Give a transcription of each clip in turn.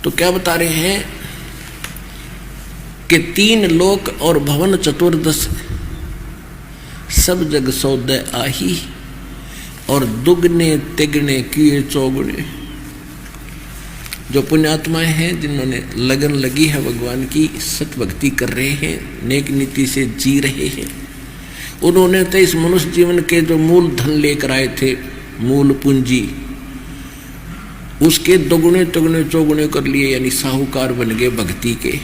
तो क्या बता रहे हैं कि 3 लोक और भवन चतुर्दश सब जग सौदे आही, और दुगने तिगने किए चौगुने। जो पुण्यात्माएं हैं जिन्होंने लगन लगी है भगवान की, सत भक्ति कर रहे हैं, नेक नीति से जी रहे हैं, उन्होंने तो इस मनुष्य जीवन के जो मूल धन लेकर आए थे, मूल पूंजी, उसके दोगुने तिगुने चौगुने कर लिए, यानी साहूकार बन गए भक्ति के।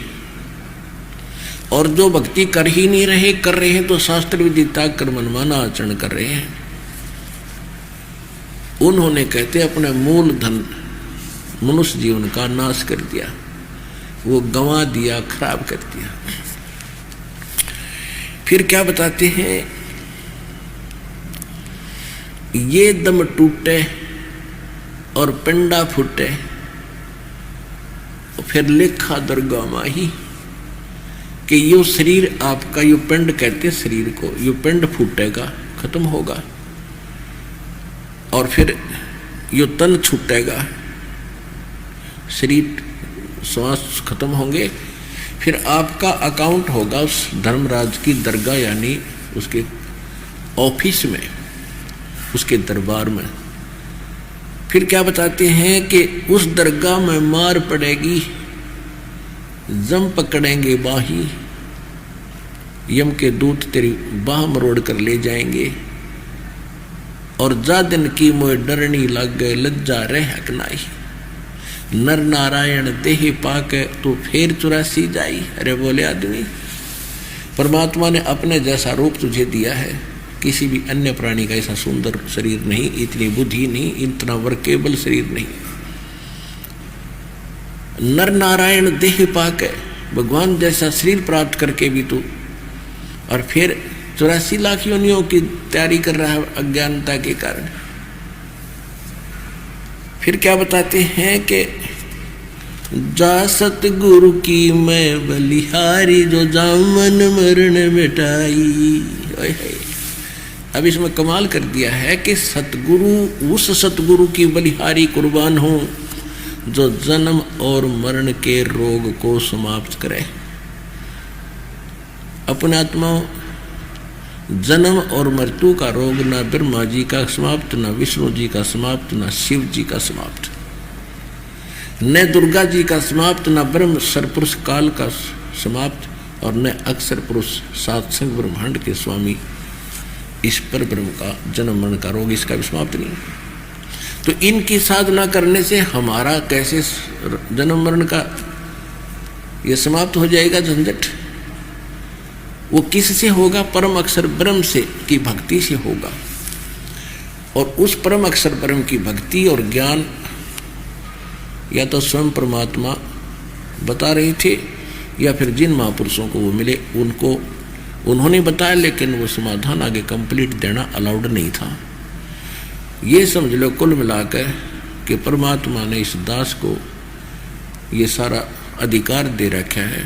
और जो भक्ति कर ही नहीं रहे, कर रहे हैं तो शास्त्र विधि त्याग कर मनमाना आचरण कर रहे हैं, उन्होंने कहते अपने मूल धन मनुष्य जीवन का नाश कर दिया, वो गंवा दिया, खराब कर दिया। फिर क्या बताते हैं, ये दम टूटे और पिंडा फूटे, फिर लिखा दरगाह माही, कि यो शरीर आपका, यो पिंड कहते शरीर को, यो पिंड फूटेगा, खत्म होगा, और फिर यो तन छूटेगा, शरीर श्वास खत्म होंगे, फिर आपका अकाउंट होगा उस धर्मराज की दरगाह, यानी उसके ऑफिस में, उसके दरबार में। फिर क्या बताते हैं कि उस दरगाह में मार पड़ेगी, जम पकड़ेंगे बाही, यम के दूत तेरी बाह मरोड़ कर ले जाएंगे, और जा दिन की मोह डरनी लग गए, लज्जा रह हकनाई, नर नारायण देह पाके तो फिर 84 जाई। अरे बोले आदमी, परमात्मा ने अपने जैसा रूप तुझे दिया है, किसी भी अन्य प्राणी का ऐसा सुंदर शरीर नहीं, इतनी बुद्धि नहीं, इतना वर्केबल शरीर नहीं। नर नारायण देह पाके, भगवान जैसा शरीर प्राप्त करके भी तू, और फिर 84 लाख योनियों की तैयारी कर रहा है अज्ञानता के कारण। फिर क्या बताते हैं कि जा सतगुरु की मैं बलिहारी, जो जामन मरण मिटाई। अब इसमें कमाल कर दिया है कि सतगुरु, उस सतगुरु की बलिहारी कुर्बान हो जो जन्म और मरण के रोग को समाप्त करे। अपने आत्मा जन्म और मृत्यु का रोग ना ब्रह्मा जी का समाप्त, ना विष्णु जी का समाप्त, ना शिव जी का समाप्त, न दुर्गा जी का समाप्त, ना ब्रह्म सरपुरुष काल का समाप्त, और न अक्षर पुरुष सात्संग ब्रह्मांड के स्वामी ईश्वर ब्रह्म का जन्म मरण का रोग, इसका भी समाप्त नहीं। तो इनकी साधना करने से हमारा कैसे जन्म मरण का ये समाप्त हो जाएगा झंझट? वो किससे होगा? परम अक्षर ब्रह्म से की भक्ति से होगा। और उस परम अक्षर ब्रह्म की भक्ति और ज्ञान या तो स्वयं परमात्मा बता रहे थे, या फिर जिन महापुरुषों को वो मिले उनको उन्होंने बताया, लेकिन वो समाधान आगे कंप्लीट देना अलाउड नहीं था। ये समझ लो कुल मिलाकर कि परमात्मा ने इस दास को ये सारा अधिकार दे रखा है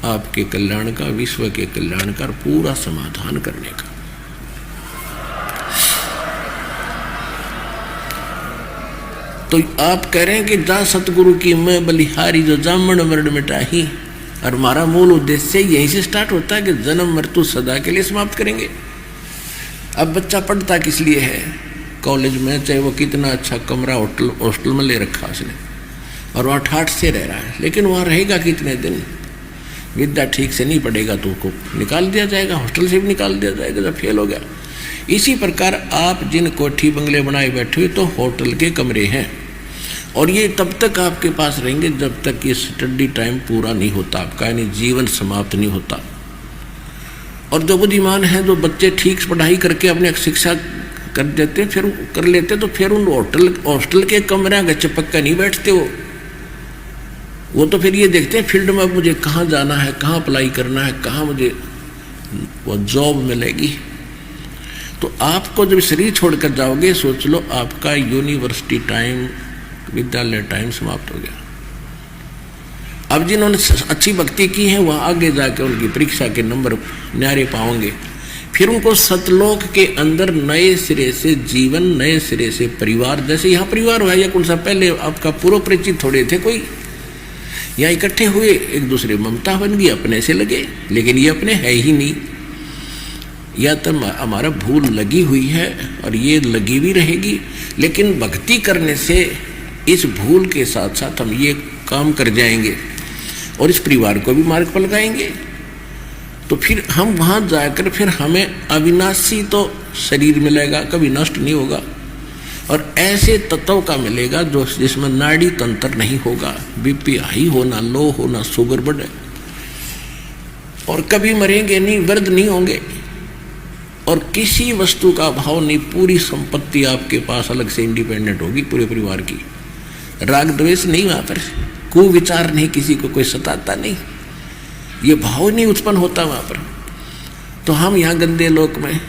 आपके कल्याण का, विश्व के कल्याण का, पूरा समाधान करने का। तो आप कह रहे हैं कि जा सतगुरु की मैं बलिहारी, जो जामन मरण मिटाही, और हमारा मूल उद्देश्य यहीं से स्टार्ट होता है कि जन्म मृत्यु सदा के लिए समाप्त करेंगे। अब बच्चा पढ़ता किस लिए है? कॉलेज में, चाहे वो कितना अच्छा कमरा हॉस्टल में ले रखा उसने, और वहाँ ठाठ से रह रहा है, लेकिन वहाँ रहेगा कितने दिन? विद्या ठीक से नहीं पढ़ेगा तो उसको निकाल दिया जाएगा, हॉस्टल से भी निकाल दिया जाएगा जब फेल हो गया। इसी प्रकार आप जिन कोठी बंगले बनाए बैठे हुए तो होटल के कमरे हैं, और ये तब तक आपके पास रहेंगे जब तक ये स्टडी टाइम पूरा नहीं होता आपका, यानी जीवन समाप्त नहीं होता। और जो बुद्धिमान है, जो बच्चे ठीक पढ़ाई करके अपने शिक्षा कर देते फिर कर लेते, तो फिर उन हॉस्टल के कमरे के चिपक कर नहीं बैठते वो तो फिर ये देखते हैं फील्ड में अब मुझे कहाँ जाना है, कहाँ अप्लाई करना है, कहाँ मुझे वो जॉब मिलेगी। तो आपको जब शरीर छोड़कर जाओगे, सोच लो आपका यूनिवर्सिटी टाइम, विद्यालय टाइम समाप्त हो गया। अब जिन्होंने अच्छी भक्ति की है वह आगे जाकर उनकी परीक्षा के नंबर न्यारे पाओगे, फिर उनको सतलोक के अंदर नए सिरे से जीवन, नए सिरे से परिवार, जैसे यहाँ परिवार हुआ या कौन सा, पहले आपका पूर्व परिचित थोड़े थे कोई, यहाँ इकट्ठे हुए, एक दूसरे ममता बन गई, अपने से लगे, लेकिन ये अपने है ही नहीं। या तो हमारा भूल लगी हुई है और ये लगी भी रहेगी, लेकिन भक्ति करने से इस भूल के साथ साथ हम ये काम कर जाएंगे और इस परिवार को भी मार्ग पर लगाएंगे। तो फिर हम वहाँ जाकर फिर हमें अविनाशी तो शरीर मिलेगा, कभी नष्ट नहीं होगा, और ऐसे तत्व का मिलेगा जो जिसमें नाड़ी तंत्र नहीं होगा, बीपी हाई होना, लो होना, शुगर बढ़े, और कभी मरेंगे नहीं, वृद्ध नहीं होंगे, और किसी वस्तु का अभाव नहीं। पूरी संपत्ति आपके पास अलग से इंडिपेंडेंट होगी पूरे परिवार की। राग द्वेष नहीं, वहाँ पर कुविचार नहीं, किसी को कोई सताता नहीं, ये भाव नहीं उत्पन्न होता वहाँ पर। तो हम यहाँ गंदे लोक में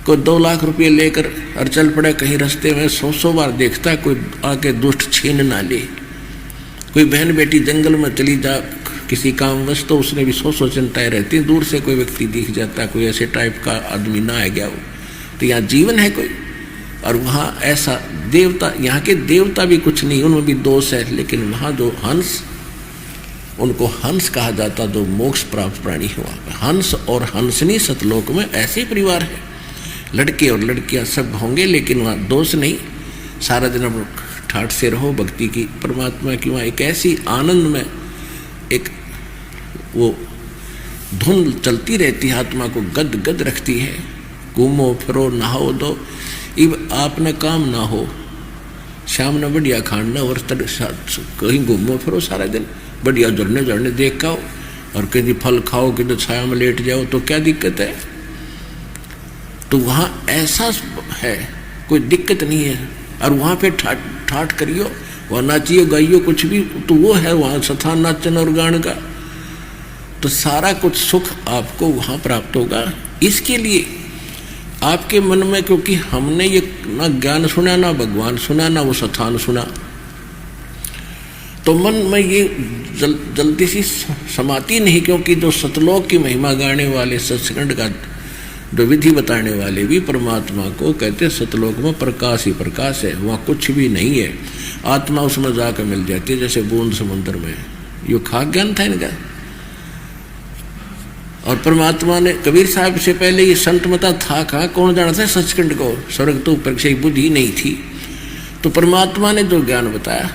कोई 2 लाख रुपये लेकर और चल पड़े कहीं रास्ते में, 100 बार देखता कोई आके दुष्ट छीन ना ले। कोई बहन बेटी जंगल में चली जा किसी कामवश, तो उसने भी 100 चिंताएं रहती हैं। दूर से कोई व्यक्ति दिख जाता, कोई ऐसे टाइप का आदमी ना आ गया हो, तो यहाँ जीवन है कोई, और वहाँ ऐसा देवता, यहाँ के देवता भी कुछ नहीं, उनमें भी दोष है, लेकिन वहाँ जो हंस, उनको हंस कहा जाता, जो मोक्ष प्राप्त प्राणी है वहाँ पर हंस और हंसनी सतलोक में ऐसे परिवार है। लड़के और लड़कियाँ सब होंगे, लेकिन वहाँ दोष नहीं। सारा दिन अब ठाठ से रहो भक्ति की, परमात्मा की वहाँ एक ऐसी आनंद में एक वो धुन चलती रहती है, आत्मा को गद गद रखती है। घूमो फिरो नहाओ दो, इब आपने काम ना हो, शाम ने बढ़िया खाना और कहीं घूमो फिरो सारा दिन, बढ़िया झरने झरने देख खाओ, और कहीं फल खाओ, कहीं छाया में लेट जाओ, तो क्या दिक्कत है। तो वहाँ ऐसा है, कोई दिक्कत नहीं है, और वहाँ पे ठाठ करियो, वहाँ नाचियो गाइयो कुछ भी, तो वो है वहाँ स्थान नाचन और गान का। तो सारा कुछ सुख आपको वहाँ प्राप्त होगा। इसके लिए आपके मन में, क्योंकि हमने ये ना ज्ञान सुना, ना भगवान सुना, ना वो स्थान सुना, तो मन में ये जल्दी सी समाती नहीं। क्योंकि जो सतलोक की महिमा गाने वाले, सत्संग का जो विधि बताने वाले भी परमात्मा को कहते सतलोक में प्रकाश ही प्रकाश है, वहाँ कुछ भी नहीं है, आत्मा उसमें जाकर मिल जाती है जैसे बूंद समुद्र में। यो खाक ज्ञान था इनका। और परमात्मा ने कबीर साहब से पहले ये संत मता था कहाँ, कौन जानता है सचखंड को, स्वर्ग तो ऊपर से बुद्धि नहीं थी। तो परमात्मा ने जो ज्ञान बताया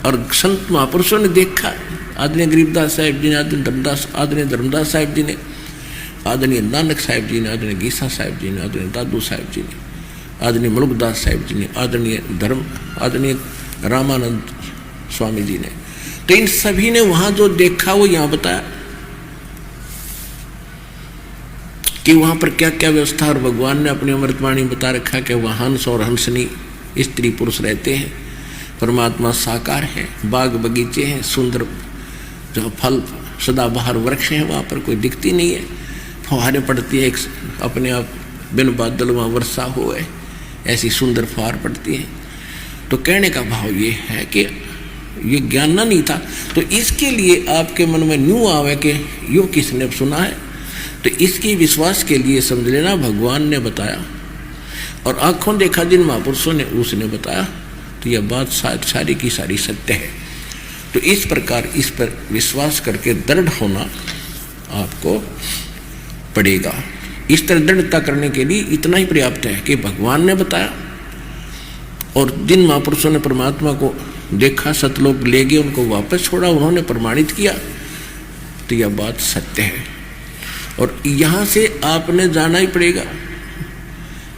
और संत महापुरुषों ने देखा, आदरणीय गरीबदास साहिब जी ने, आदरणीय धर्मदास साहिब जी ने, आदरणीय नानक साहिब जी ने, आदरणीय गीसा साहिब जी ने, आदरणीय दादू साहिब जी ने, आदरणीय मुलुकदास साहिब जी ने, आदरणीय रामानंद स्वामी जी ने, तो इन सभी ने वहां जो देखा वो यहाँ बताया कि वहां पर क्या क्या व्यवस्था। और भगवान ने अपनी अमृतवाणी बता रखा कि वहाँ हंस और हंसनी स्त्री पुरुष रहते हैं। परमात्मा साकार है, बाग बगीचे हैं, सुंदर जो फल सदाबहार वृक्ष हैं, वहाँ पर कोई दिखती नहीं है। फुहारें पड़ती है, एक अपने आप बिन बादल वहाँ वर्षा हो है, ऐसी सुंदर फुहार पड़ती है। तो कहने का भाव ये है कि ये ज्ञान ना नहीं था, तो इसके लिए आपके मन में न्यू आवे कि यो किसने सुना है, तो इसकी विश्वास के लिए समझ लेना भगवान ने बताया और आंखों देखा जिन महापुरुषों ने उसने बताया, तो यह बात सारी की सारी सत्य है। तो इस प्रकार इस पर विश्वास करके दृढ़ होना आपको पड़ेगा। इस तरह दृढ़ता करने के लिए इतना ही पर्याप्त है कि भगवान ने बताया और जिन महापुरुषों ने परमात्मा को देखा, सतलोक ले गए, उनको वापस छोड़ा, उन्होंने प्रमाणित किया, तो यह बात सत्य है। और यहाँ से आपने जाना ही पड़ेगा।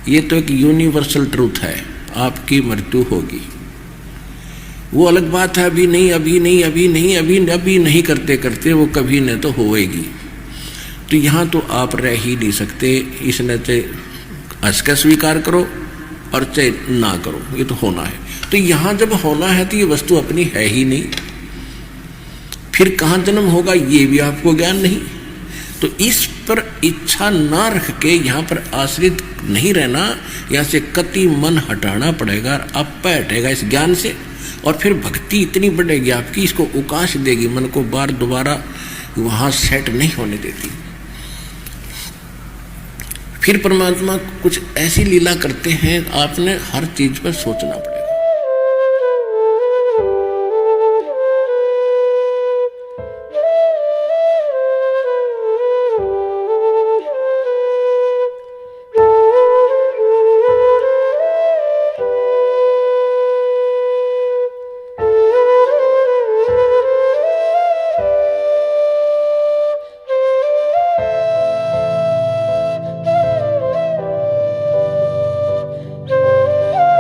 ये तो एक यूनिवर्सल ट्रूथ है, आपकी मृत्यु होगी। वो अलग बात है, अभी नहीं करते करते वो कभी न तो होएगी। तो यहाँ तो आप रह ही नहीं सकते, इसने चाहे हंस कर स्वीकार करो और चाहे ना करो, ये तो होना है। तो यहाँ जब होना है तो ये वस्तु अपनी है ही नहीं, फिर कहाँ जन्म होगा ये भी आपको ज्ञान नहीं। तो इस पर इच्छा ना रख के यहाँ पर आश्रित नहीं रहना, यहाँ से कति मन हटाना पड़ेगा, आप हटेगा इस ज्ञान से, और फिर भक्ति इतनी बढ़ेगी आपकी, इसको उकाश देगी, मन को बार दोबारा वहाँ सेट नहीं होने देती। फिर परमात्मा कुछ ऐसी लीला करते हैं, आपने हर चीज पर सोचना पड़ेगा।